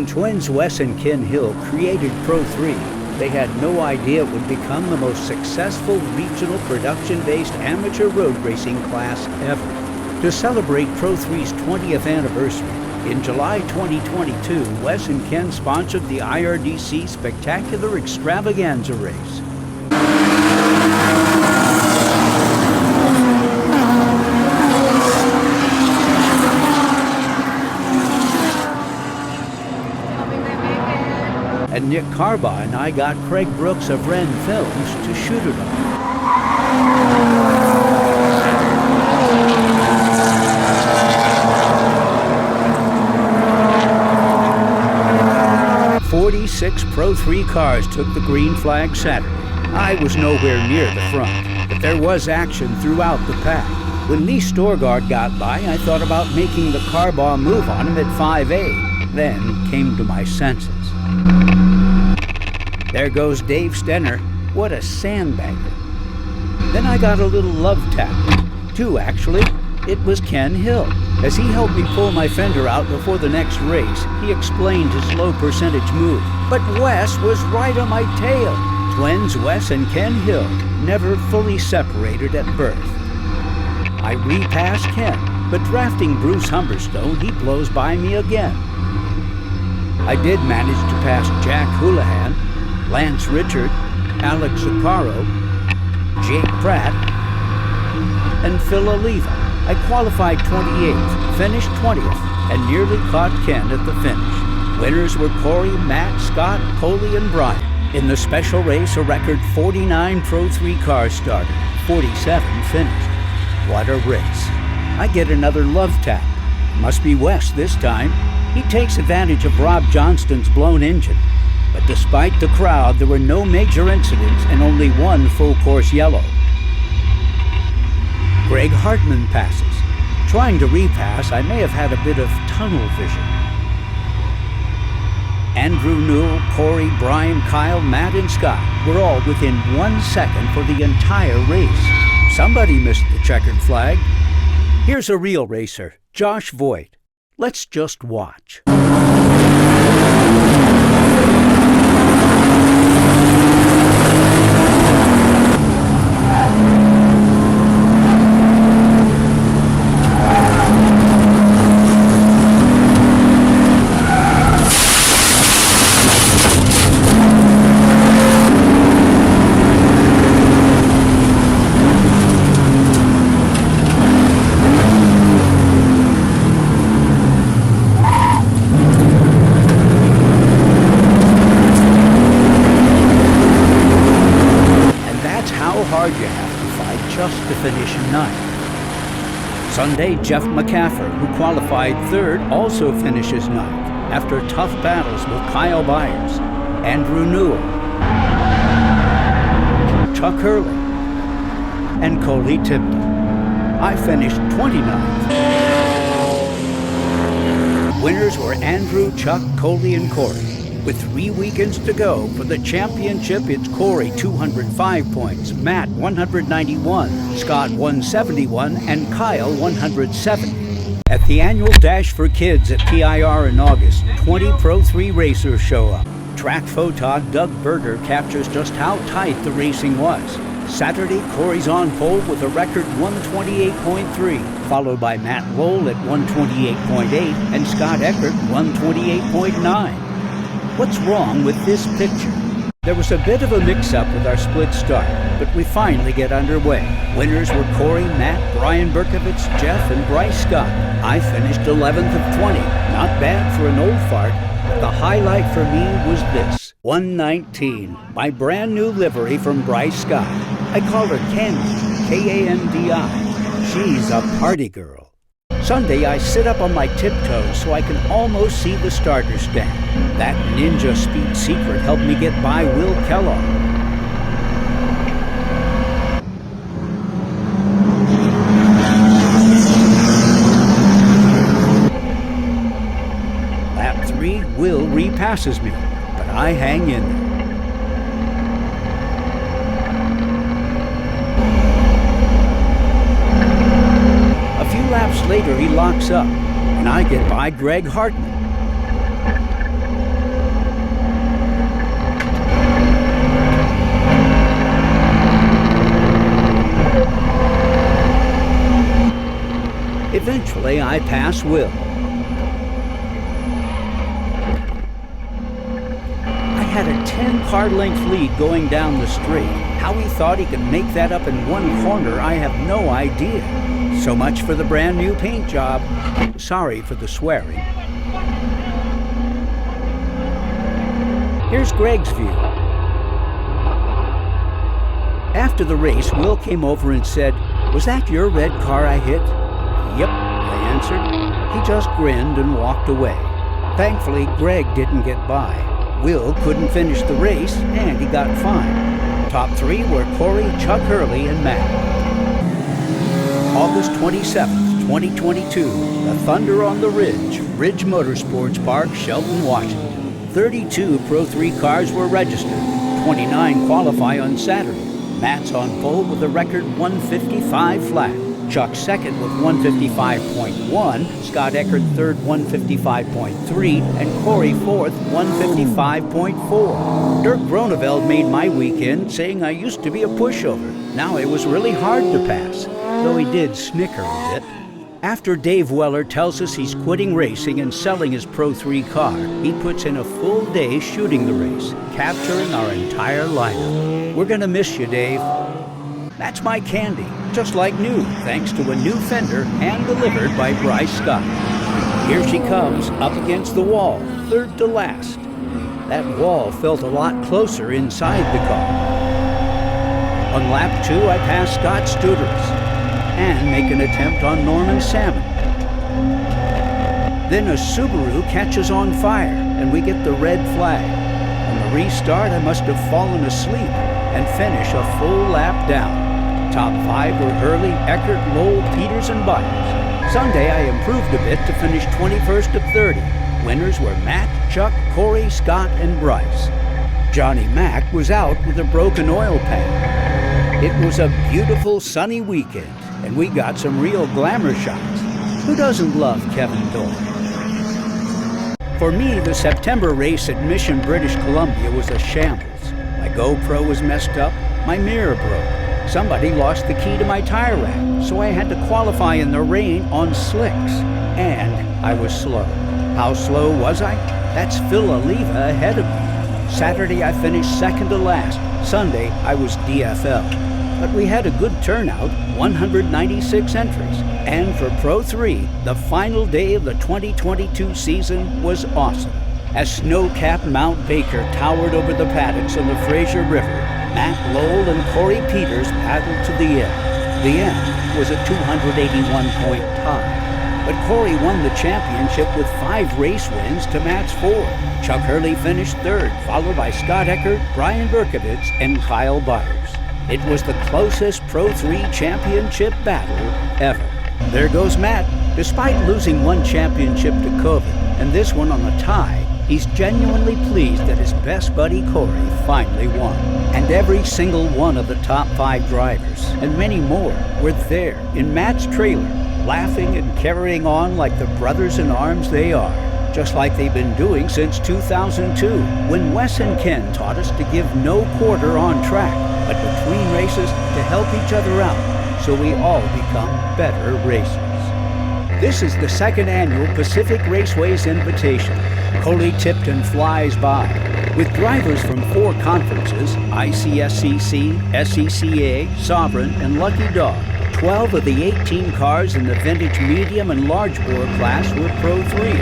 twins Wes and Ken Hill created PRO3, they had no idea it would become the most successful regional production-based amateur road racing class ever. To celebrate PRO3's 20th anniversary, in July 2022, Wes and Ken sponsored the IRDC Spectacular Extravaganza Race. And Nick Carba and I got Craig Brooks of RennFilms to shoot it on. 46 PRO3 cars took the green flag Saturday. I was nowhere near the front, but there was action throughout the pack. When Lee Storgard got by, I thought about making the Carbaugh move on him at 5A, then came to my senses. There goes Dave Stenner. What a sandbagger. Then I got a little love tap. Two, actually. It was Ken Hill. As he helped me pull my fender out before the next race, he explained his low percentage move. But Wes was right on my tail. Twins Wes and Ken Hill, never fully separated at birth. I repass Ken, but drafting Bruce Humberstone, he blows by me again. I did manage to pass Jack Houlihan, Lance Richard, Alex Zuccaro, Jake Pratt, and Phil Oliva. I qualified 28th, finished 20th, and nearly caught Ken at the finish. Winners were Corey, Matt, Scott, Coley, and Brian. In the special race, a record 49 PRO3 cars started, 47 finished. What a race. I get another love tap. Must be Wes this time. He takes advantage of Rob Johnston's blown engine. But despite the crowd, there were no major incidents and only one full-course yellow. Greg Hartman passes. Trying to repass, I may have had a bit of tunnel vision. Andrew Newell, Corey, Brian, Kyle, Matt, and Scott were all within 1 second for the entire race. Somebody missed the checkered flag. Here's a real racer, Josh Voigt. Let's just watch. Hard you have to fight just to finish ninth. Sunday, Jeff McCaffer, who qualified third, also finishes ninth after tough battles with Kyle Byers, Andrew Newell, Chuck Hurley, and Coley Tipton. I finished 29th. Winners were Andrew, Chuck, Coley, and Corey. With 3 weekends to go for the championship, it's Corey 205 points, Matt 191, Scott 171, and Kyle 170. At the annual Dash for Kids at PIR in August, 20 PRO3 racers show up. Track photog Doug Berger captures just how tight the racing was. Saturday, Corey's on pole with a record 128.3, followed by Matt Lowell at 128.8 and Scott Eckert 128.9. What's wrong with this picture? There was a bit of a mix-up with our split start, but we finally get underway. Winners were Corey, Matt, Brian Berkovitz, Jeff, and Bryce Scott. I finished 11th of 20. Not bad for an old fart, but the highlight for me was this. 119, my brand new livery from Bryce Scott. I call her Candy, K-A-N-D-I. She's a party girl. Sunday, I sit up on my tiptoes so I can almost see the starter stand. That ninja speed secret helped me get by Will Kellogg. Lap 3, Will repasses me, but I hang in there. Laps later, he locks up, and I get by Greg Hartman. Eventually, I pass Will. I had a 10-car length lead going down the straight. How he thought he could make that up in one corner, I have no idea. So much for the brand new paint job. Sorry for the swearing. Here's Greg's view. After the race, Will came over and said, "Was that your red car I hit?" "Yep," I answered. He just grinned and walked away. Thankfully, Greg didn't get by. Will couldn't finish the race, and he got fined. Top three were Corey, Chuck Hurley, and Matt. August 27th, 2022, the Thunder on the Ridge, Ridge Motorsports Park, Shelton, Washington. 32 Pro 3 cars were registered. 29 qualify on Saturday. Matt's on pole with a record 155 flat. Chuck second with 155.1, Scott Eckert third 155.3, and Corey fourth 155.4. Dirk Groneveld made my weekend, saying I used to be a pushover. Now it was really hard to pass, though he did snicker a bit. After Dave Weller tells us he's quitting racing and selling his Pro 3 car, he puts in a full day shooting the race, capturing our entire lineup. We're gonna miss you, Dave. That's my candy, just like new, thanks to a new fender hand-delivered by Bryce Scott. Here she comes, up against the wall, third to last. That wall felt a lot closer inside the car. On lap 2, I pass Scott Studeris and make an attempt on Norman Salmon. Then a Subaru catches on fire, and we get the red flag. On the restart, I must have fallen asleep and finish a full lap down. Top 5 were Hurley, Eckert, Lowell, Peters, and Byers. Sunday, I improved a bit to finish 21st of 30. Winners were Matt, Chuck, Corey, Scott, and Bryce. Johnny Mack was out with a broken oil pan. It was a beautiful sunny weekend, and we got some real glamour shots. Who doesn't love Kevin Doyle? For me, the September race at Mission, British Columbia was a shambles. My GoPro was messed up, my mirror broke. Somebody lost the key to my tire rack, so I had to qualify in the rain on slicks. And I was slow. How slow was I? That's Phil Oliva ahead of me. Saturday I finished second to last. Sunday I was DFL. But we had a good turnout, 196 entries. And for Pro 3, the final day of the 2022 season was awesome. As snow-capped Mount Baker towered over the paddocks on the Fraser River, Matt Lowell and Corey Peters battled to the end. The end was a 281-point tie. But Corey won the championship with 5 race wins to Matt's 4. Chuck Hurley finished third, followed by Scott Eckert, Brian Berkovitz, and Kyle Byers. It was the closest Pro 3 championship battle ever. There goes Matt. Despite losing one championship to COVID and this one on a tie, he's genuinely pleased that his best buddy Corey finally won. And every single one of the top 5 drivers, and many more, were there in Matt's trailer, laughing and carrying on like the brothers in arms they are, just like they've been doing since 2002, when Wes and Ken taught us to give no quarter on track, but between races to help each other out, so we all become better racers. This is the second annual Pacific Raceways Invitational. Coley Tipton flies by, with drivers from 4 conferences, ICSCC, SECA, Sovereign, and Lucky Dog. 12 of the 18 cars in the vintage medium and large bore class were Pro 3.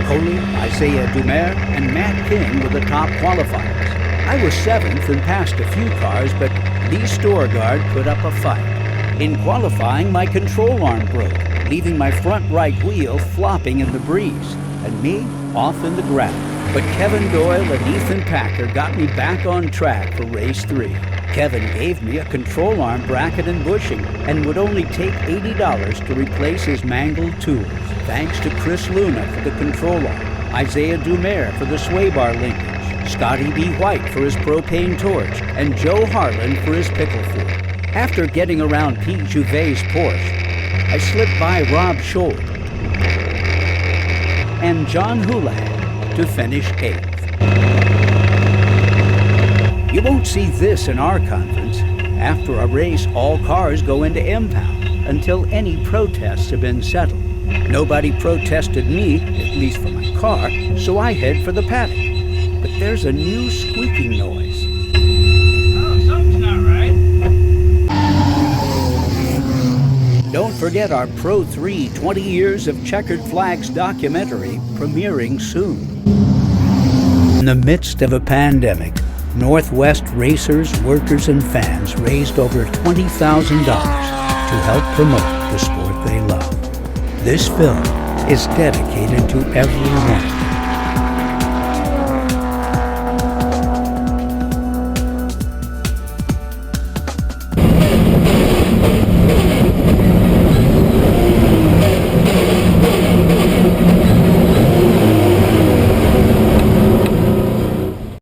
Coley, Isaiah Dumer, and Matt King were the top qualifiers. I was 7th and passed a few cars, but Lee Storgard put up a fight. In qualifying, my control arm broke, leaving my front right wheel flopping in the breeze, and me off in the gravel. But Kevin Doyle and Ethan Packer got me back on track for race 3. Kevin gave me a control arm bracket and bushing, and would only take $80 to replace his mangled tools. Thanks to Chris Luna for the control arm, Isaiah Dumer for the sway bar linkage, Scotty B. White for his propane torch, and Joe Harlan for his pickle fork. After getting around Pete Jouvet's Porsche, I slipped by Rob Scholl and John Houlihan to finish 8th. You won't see this in our conference. After a race, all cars go into impound, until any protests have been settled. Nobody protested me, at least for my car, so I head for the paddock. But there's a new squeaking noise. Oh, something's not right. Don't forget our PRO3 20 Years of Checkered Flags documentary premiering soon. In the midst of a pandemic, Northwest racers, workers, and fans raised over $20,000 to help promote the sport they love. This film is dedicated to everyone